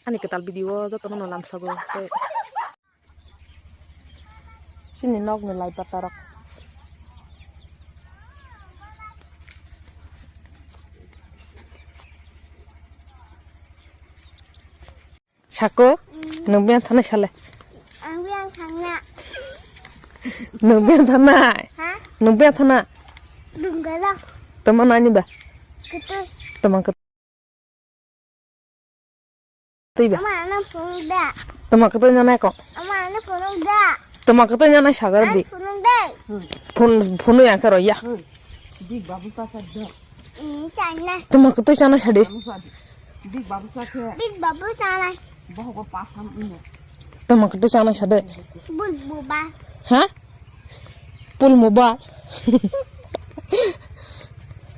Ani ketal video joto no lam sago sini nok ni lai patarok Sako nungbian thana sale Angbiang thana nungbian thana ha nungbian thana dunggala teman ani ba gitu teman ke tiba ama anak punda teman ke nyana ko ama anak punda teman ke nyana sagar di punda phunu yang karo ya big babu ka sadda chana teman ke nyana sade big babu ka ke big babu sana bahu ko pasam ini teman ke nyana sade bul buba ha pul mobile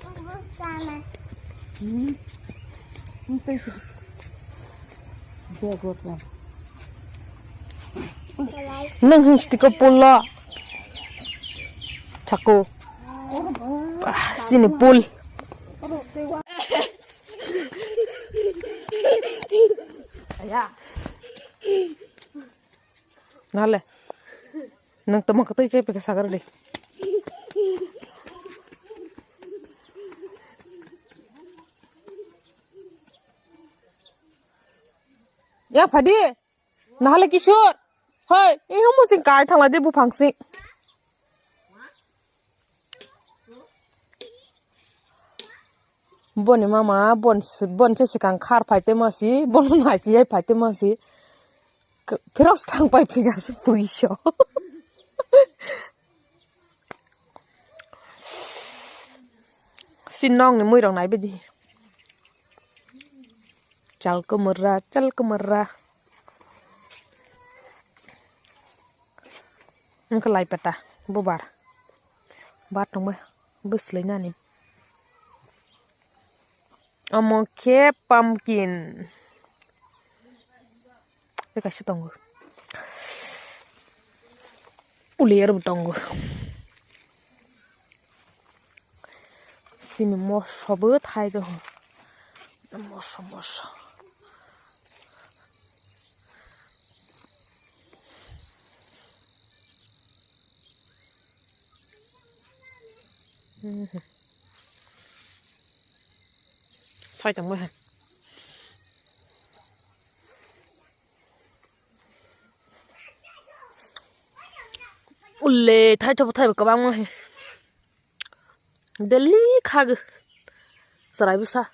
bul sana Entah sih. Dia got lah. nang histi ko pulla Sako sini pul ya nale nang teman ke cepe ke sagar deh Ya Fadi, nahale Kishore, hoy, ini musim kai thangla de bu phangsi. Boni mama, bon se sikang khar paite masi, bon nai chi ai paite masi. Firos thang pai phiga se puisho. Sinong ni muirong nai bedi. Chal kemera Ang kalay pata bubar bat nong ba bus lay na ni amoke pumpkin teka sitong ulier butong sini mo sobot hai do mo Thôi chẳng mới hả Ule thay cho thay các bạn ơi Delhi khag Sarai bisa